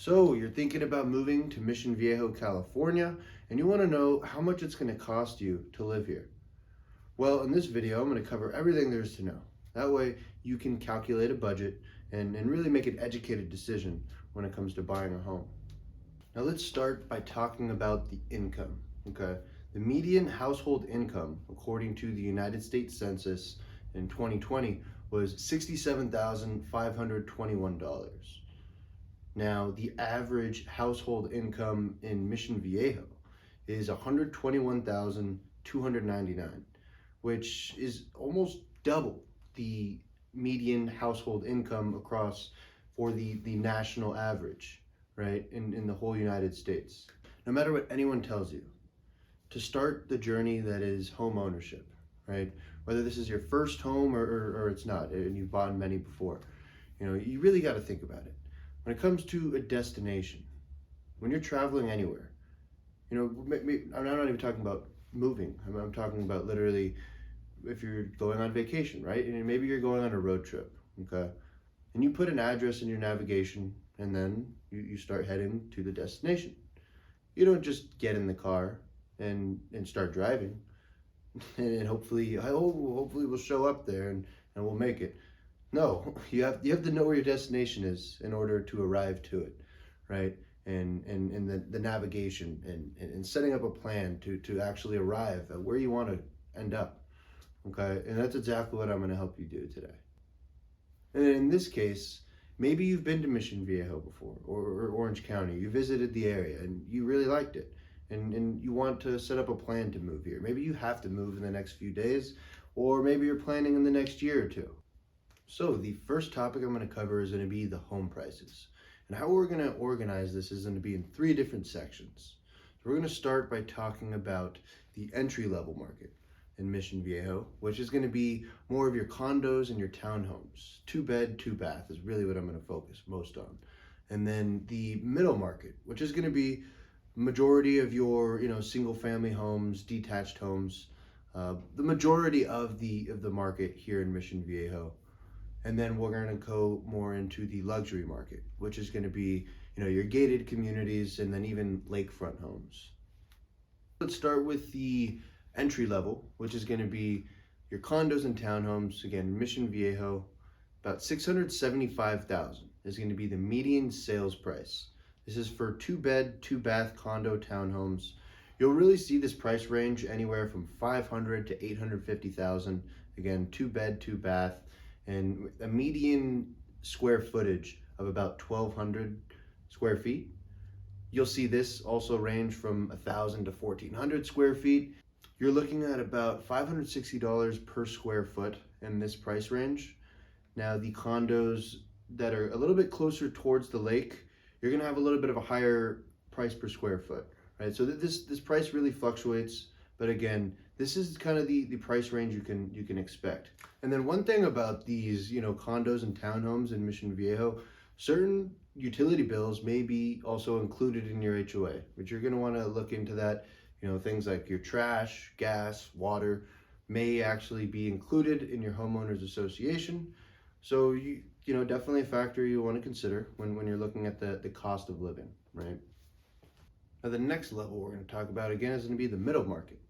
So you're thinking about moving to Mission Viejo, California, and you want to know how much it's going to cost you to live here. Well, in this video, I'm going to cover everything there is to know. That way you can calculate a budget and really make an educated decision when it comes to buying a home. Now let's start by talking about the income, okay? The median household income, according to the United States Census in 2020, was $67,521. Now, the average household income in Mission Viejo is $121,299, which is almost double the median household income across for the national average, right, in the whole United States. No matter what anyone tells you, to start the journey that is home ownership, right, whether this is your first home or it's not, and you've bought many before, you really got to think about it. When it comes to a destination, when you're traveling anywhere, I'm not even talking about moving. I'm talking about literally if you're going on vacation, right? And maybe you're going on a road trip, okay? And you put an address in your navigation and then you start heading to the destination. You don't just get in the car and start driving and hopefully we'll show up there and we'll make it. No, you have to know where your destination is in order to arrive to it, right? And the navigation and setting up a plan to actually arrive at where you want to end up, okay? And that's exactly what I'm going to help you do today. And in this case, maybe you've been to Mission Viejo before or Orange County. You visited the area and you really liked it. And you want to set up a plan to move here. Maybe you have to move in the next few days, or maybe you're planning in the next year or two. So the first topic I'm going to cover is going to be the home prices. And how we're going to organize this is going to be in three different sections. So we're going to start by talking about the entry-level market in Mission Viejo, which is going to be more of your condos and your townhomes. 2-bed, 2-bath is really what I'm going to focus most on. And then the middle market, which is going to be majority of your single-family homes, detached homes, the majority of the market here in Mission Viejo. And then we're going to go more into the luxury market, which is going to be, your gated communities and then even lakefront homes. Let's start with the entry level, which is going to be your condos and townhomes. Again, Mission Viejo, about $675,000 is going to be the median sales price. This is for 2-bed, 2-bath condo townhomes. You'll really see this price range anywhere from $500,000 to $850,000. Again, 2-bed, 2-bath. And a median square footage of about 1,200 square feet. You'll see this also range from 1,000 to 1,400 square feet. You're looking at about $560 per square foot in this price range. Now the condos that are a little bit closer towards the lake, you're gonna have a little bit of a higher price per square foot, right? So this price really fluctuates, but again, this is kind of the price range you can expect. And then one thing about these, condos and townhomes in Mission Viejo, certain utility bills may be also included in your HOA, but you're going to want to look into that. Things like your trash, gas, water may actually be included in your homeowners association. So definitely a factor you want to consider when you're looking at the cost of living, right? Now the next level we're going to talk about again is going to be the middle market.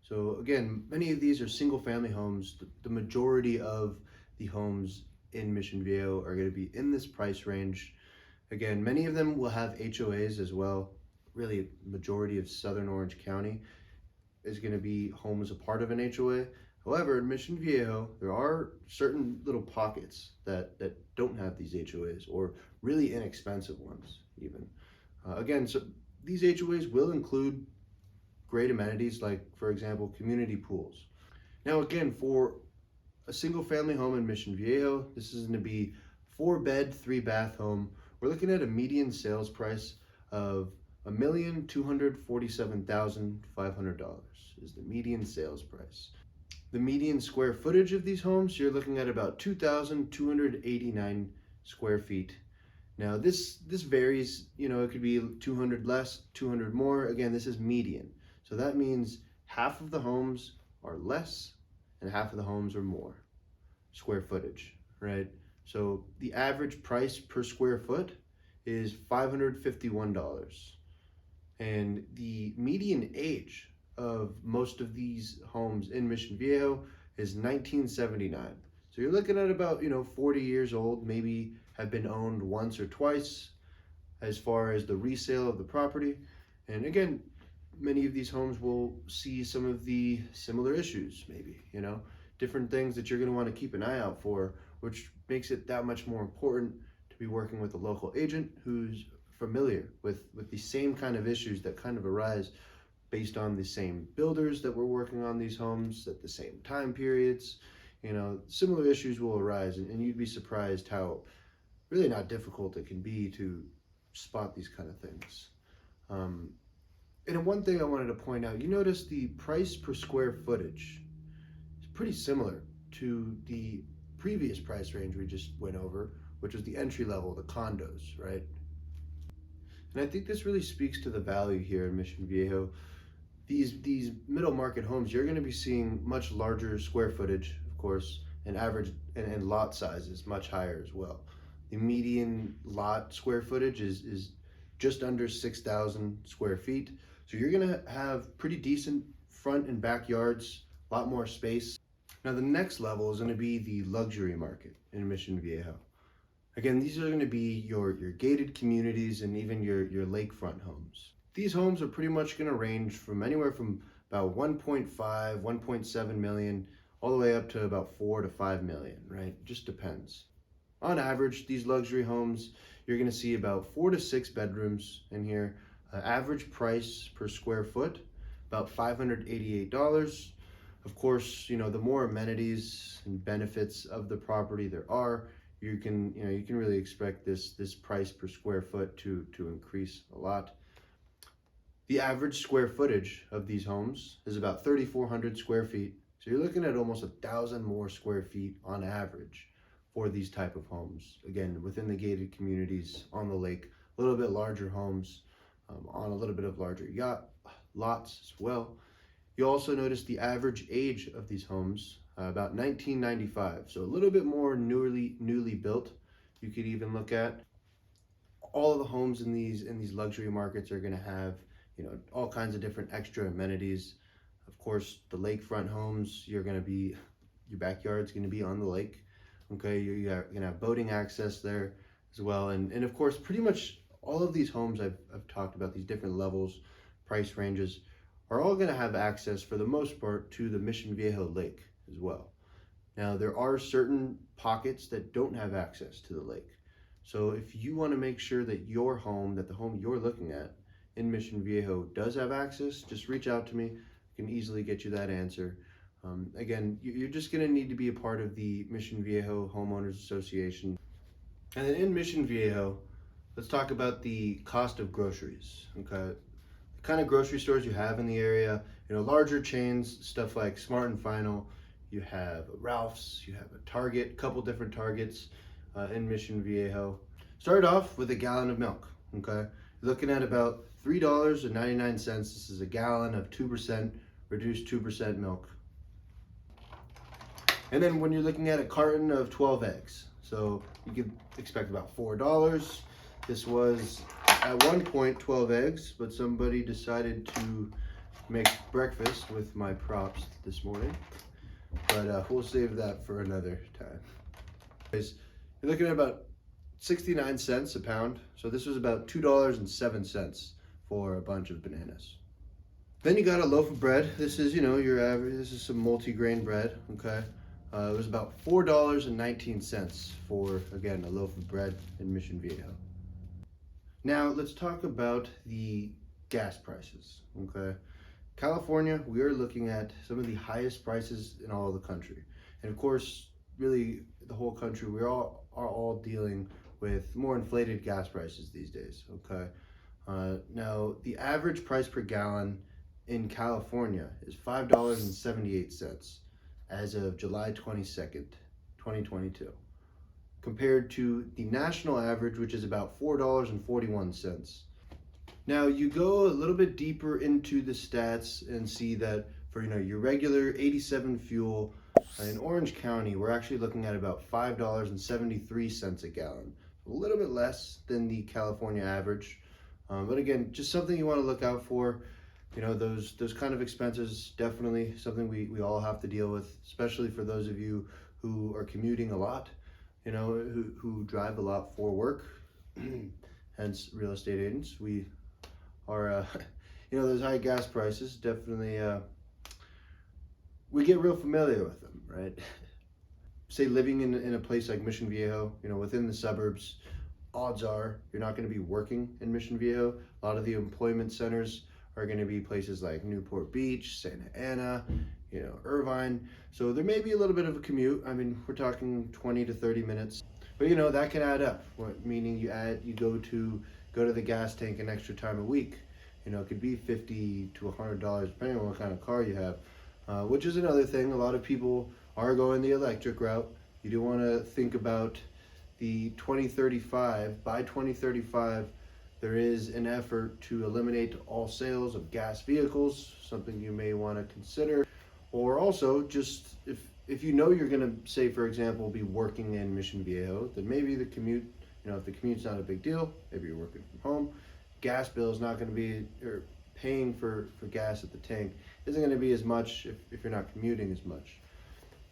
So again, many of these are single family homes. The majority of the homes in Mission Viejo are going to be in this price range. Again, many of them will have HOAs as well. Really, majority of Southern Orange County is going to be home as a part of an HOA. However, in Mission Viejo, there are certain little pockets that don't have these HOAs, or really inexpensive ones even. Again, so these HOAs will include great amenities like, for example, community pools. Now again, for a single family home in Mission Viejo, this is going to be 4-bed, 3-bath home. We're looking at a median sales price of $1,247,500 is the median sales price. The median square footage of these homes, you're looking at about 2,289 square feet. Now this varies, it could be 200 less, 200 more. Again, this is median. So that means half of the homes are less and half of the homes are more square footage, right? So the average price per square foot is $551. And the median age of most of these homes in Mission Viejo is 1979. So you're looking at about, 40 years old, maybe have been owned once or twice as far as the resale of the property. And again, many of these homes will see some of the similar issues, maybe, different things that you're going to want to keep an eye out for, which makes it that much more important to be working with a local agent who's familiar with the same kind of issues that kind of arise based on the same builders that were working on these homes at the same time periods. Similar issues will arise, and you'd be surprised how really not difficult it can be to spot these kind of things. And one thing I wanted to point out, you notice the price per square footage is pretty similar to the previous price range we just went over, which was the entry level, the condos, right? And I think this really speaks to the value here in Mission Viejo. These middle market homes, you're going to be seeing much larger square footage, of course, and average and lot size is much higher as well. The median lot square footage is just under 6,000 square feet. So you're going to have pretty decent front and backyards, a lot more space. Now the next level is going to be the luxury market in Mission Viejo. Again, these are going to be your gated communities and even your lakefront homes. These homes are pretty much going to range from anywhere from about 1.5, 1.7 million, all the way up to about 4 to 5 million, right? It just depends. On average, these luxury homes, you're going to see about 4 to 6 bedrooms in here. Average price per square foot, about $588. Of course, the more amenities and benefits of the property there are, you can really expect this price per square foot to increase a lot. The average square footage of these homes is about 3,400 square feet. So you're looking at almost 1,000 more square feet on average for these type of homes. Again, within the gated communities, on the lake, a little bit larger homes, on a little bit of larger yacht lots as well. You also notice the average age of these homes, about 1995. So a little bit more newly built. You could even look at all of the homes in these luxury markets are going to have, all kinds of different extra amenities. Of course, the lakefront homes, your backyard's going to be on the lake. Okay, you're going to have boating access there as well. And of course, pretty much all of these homes I've talked about, these different levels, price ranges, are all going to have access for the most part to the Mission Viejo Lake as well. Now, there are certain pockets that don't have access to the lake. So if you want to make sure that the home you're looking at in Mission Viejo does have access, just reach out to me. I can easily get you that answer. Again, you're just going to need to be a part of the Mission Viejo Homeowners Association. And then in Mission Viejo, let's talk about the cost of groceries. Okay, the kind of grocery stores you have in the area, larger chains, stuff like Smart and Final. You have a Ralph's, you have a Target, a couple different Targets in Mission Viejo. Start off with a gallon of milk. Okay, you're looking at about $3.99. This is a gallon of 2%, reduced 2% milk. And then when you're looking at a carton of 12 eggs, so you could expect about $4. This was at one point 12 eggs, but somebody decided to make breakfast with my props this morning. But we'll save that for another time. Anyways, you're looking at about 69 cents a pound. So this was about $2.07 for a bunch of bananas. Then you got a loaf of bread. This is, your average. This is some multi-grain bread, okay? It was about $4.19 for, again, a loaf of bread in Mission Viejo. Now, let's talk about the gas prices, okay? California, we are looking at some of the highest prices in all of the country. And of course, really, the whole country, we are all dealing with more inflated gas prices these days, okay? Now, the average price per gallon in California is $5.78 as of July 22nd, 2022, compared to the national average, which is about $4.41. Now, you go a little bit deeper into the stats and see that for your regular 87 fuel in Orange County, we're actually looking at about $5.73 a gallon. a little bit less than the California average. But again, just something you want to look out for. Those kind of expenses, definitely something we all have to deal with, especially for those of you who are commuting a lot, who drive a lot for work, hence real estate agents. We are, those high gas prices, definitely, we get real familiar with them, right? Say living in a place like Mission Viejo, within the suburbs, odds are you're not going to be working in Mission Viejo. A lot of the employment centers are going to be places like Newport Beach, Santa Ana, Irvine. So there may be a little bit of a commute. I mean, we're talking 20 to 30 minutes, but that can add up. Meaning you go to the gas tank an extra time a week. It could be $50 to $100 depending on what kind of car you have, which is another thing. A lot of people are going the electric route. You do want to think about the 2035. By 2035, there is an effort to eliminate all sales of gas vehicles, something you may want to consider. Or also, just if you're going to, say, for example, be working in Mission Viejo, then maybe the commute, if the commute's not a big deal, maybe you're working from home, gas bill is not going to be, or paying for gas at the tank isn't going to be as much if you're not commuting as much.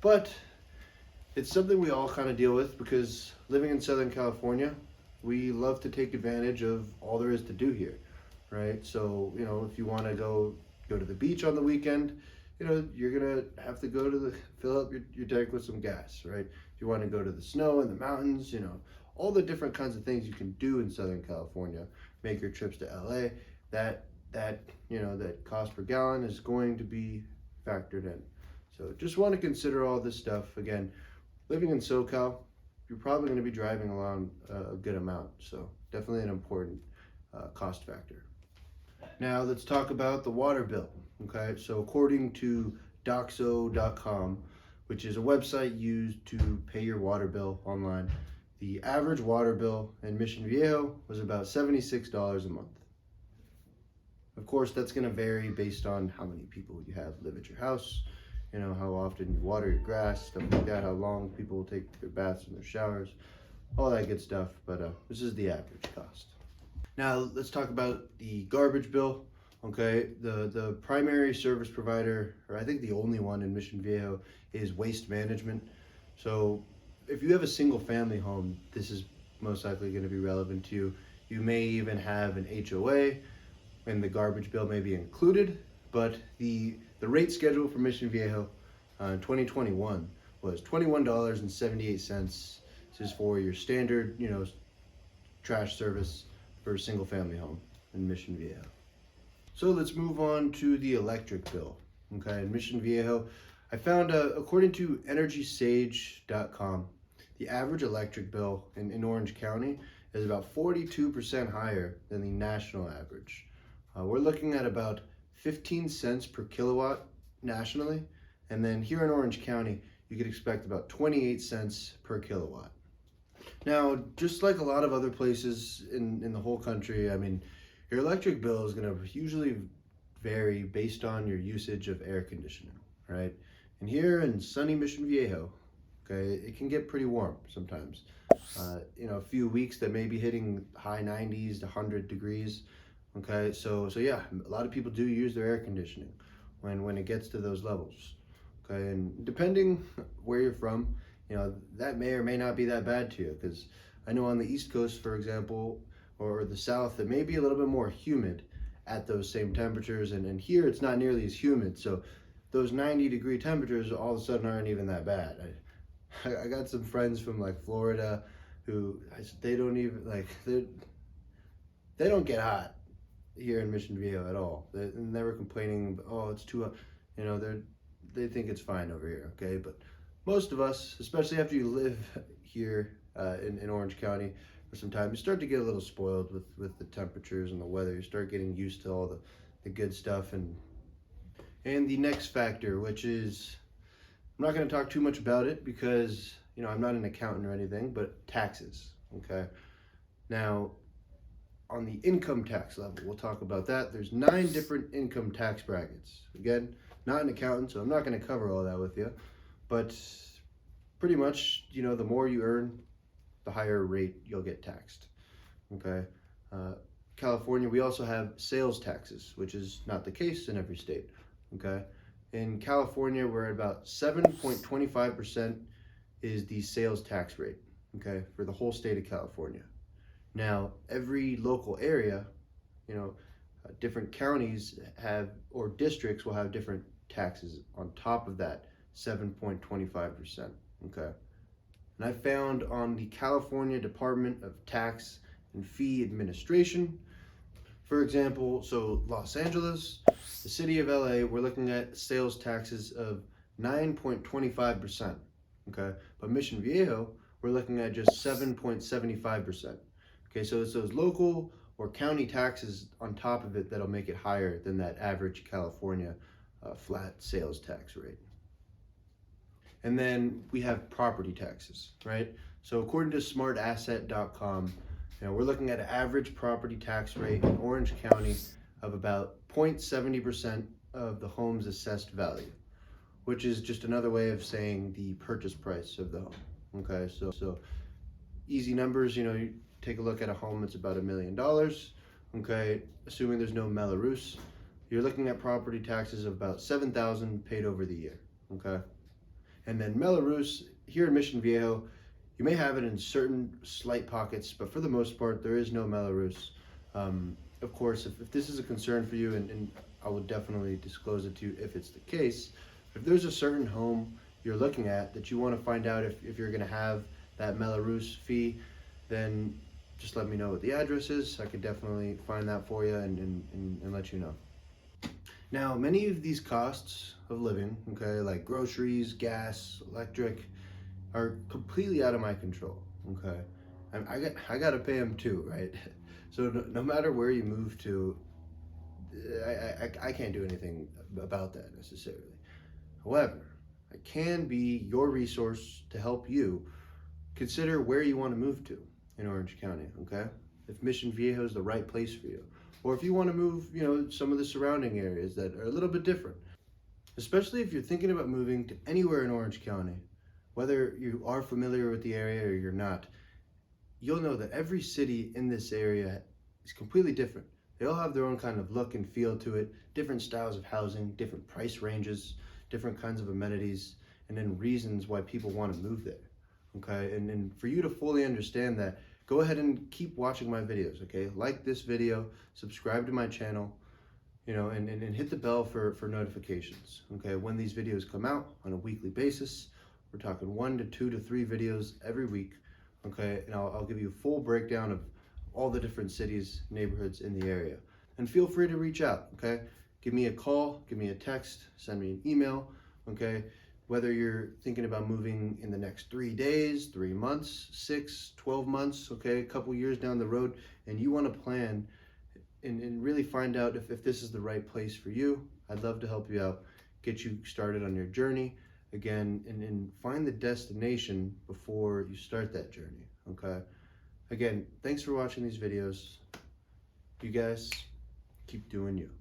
But it's something we all kind of deal with because living in Southern California, we love to take advantage of all there is to do here, right? So, if you want to go to the beach on the weekend, you're going to have to fill up your tank with some gas, right? If you want to go to the snow and the mountains, all the different kinds of things you can do in Southern California, make your trips to LA, that cost per gallon is going to be factored in. So just want to consider all this stuff. Again, living in SoCal, you're probably going to be driving along a good amount. So definitely an important cost factor. Now let's talk about the water bill. Okay, so according to doxo.com, which is a website used to pay your water bill online, the average water bill in Mission Viejo was about $76 a month. Of course, that's going to vary based on how many people you have live at your house, how often you water your grass, stuff like that, how long people will take their baths and their showers, all that good stuff. But this is the average cost. Now let's talk about the garbage bill. Okay, the primary service provider, or I think the only one in Mission Viejo, is Waste Management. So if you have a single family home, this is most likely going to be relevant to you. You may even have an HOA, and the garbage bill may be included, but the rate schedule for Mission Viejo in 2021 was $21.78. This is for your standard, trash service for a single family home in Mission Viejo. So let's move on to the electric bill. Okay, in Mission Viejo, I found, according to EnergySage.com, the average electric bill in Orange County is about 42% higher than the national average. We're looking at about 15 cents per kilowatt nationally, and then here in Orange County, you could expect about 28 cents per kilowatt. Now, just like a lot of other places in the whole country, I mean, your electric bill is going to usually vary based on your usage of air conditioning, right? And here in sunny Mission Viejo, okay, it can get pretty warm sometimes. A few weeks that may be hitting high 90s to 100 degrees. Okay, so yeah, a lot of people do use their air conditioning when it gets to those levels. Okay, and depending where you're from, that may or may not be that bad to you, because I know on the East Coast, for example, or the South, it may be a little bit more humid at those same temperatures, and here it's not nearly as humid, so those 90-degree temperatures all of a sudden aren't even that bad. I got some friends from like Florida who they don't even they don't get hot here in Mission Viejo at all. They're never complaining, oh, it's too hot. They think it's fine over here, okay? But most of us, especially after you live here in Orange County for some time, you start to get a little spoiled with the temperatures and the weather. You start getting used to all the good stuff. And the next factor, which is, I'm not going to talk too much about it because, I'm not an accountant or anything, but taxes, okay? Now, on the income tax level, we'll talk about that. There's 9 different income tax brackets. Again, not an accountant, so I'm not going to cover all that with you. But pretty much, the more you earn, the higher rate you'll get taxed. Okay. California, we also have sales taxes, which is not the case in every state. Okay. In California, we're at about 7.25% is the sales tax rate. Okay, for the whole state of California. Now, every local area, different counties have, or districts will have different taxes on top of that 7.25%. Okay. And I found on the California Department of Tax and Fee Administration, for example, so Los Angeles, the city of LA, we're looking at sales taxes of 9.25%. Okay. But Mission Viejo, we're looking at just 7.75%. Okay. So it's those local or county taxes on top of it that'll make it higher than that average California flat sales tax rate. And then we have property taxes, right? So according to smartasset.com, we're looking at an average property tax rate in Orange County of about 0.70% of the home's assessed value, which is just another way of saying the purchase price of the home. Okay, so easy numbers, you take a look at a home that's about $1 million. Okay, assuming there's no Mello-Roos, you're looking at property taxes of about $7,000 paid over the year. Okay, and then Mello-Roos here in Mission Viejo, you may have it in certain slight pockets, but for the most part, there is no Mello-Roos. Of course, if this is a concern for you, and I will definitely disclose it to you if it's the case, if there's a certain home you're looking at that you want to find out if you're going to have that Mello-Roos fee, then just let me know what the address is. I could definitely find that for you and let you know. Now, many of these costs of living, okay, like groceries, gas, electric, are completely out of my control. Okay, I got to pay them too, right? So no matter where you move to, I can't do anything about that necessarily. However, I can be your resource to help you consider where you want to move to in Orange County. Okay, if Mission Viejo is the right place for you, or if you want to move, some of the surrounding areas that are a little bit different. Especially if you're thinking about moving to anywhere in Orange County, whether you are familiar with the area or you're not, you'll know that every city in this area is completely different. They all have their own kind of look and feel to it, different styles of housing, different price ranges, different kinds of amenities, and then reasons why people want to move there. Okay, and for you to fully understand that, go ahead and keep watching my videos. Okay, like this video, subscribe to my channel, and hit the bell for notifications. Okay, when these videos come out on a weekly basis, we're talking 1 to 2 to 3 videos every week. Okay, and I'll give you a full breakdown of all the different cities, neighborhoods in the area. And feel free to reach out. Okay, give me a call, give me a text, send me an email. Okay, whether you're thinking about moving in the next 3 days, 3 months, 6, 12 months, okay, a couple years down the road, and you want to plan and really find out if this is the right place for you, I'd love to help you out, get you started on your journey again, and find the destination before you start that journey. Okay, again, thanks for watching these videos. You guys keep doing you.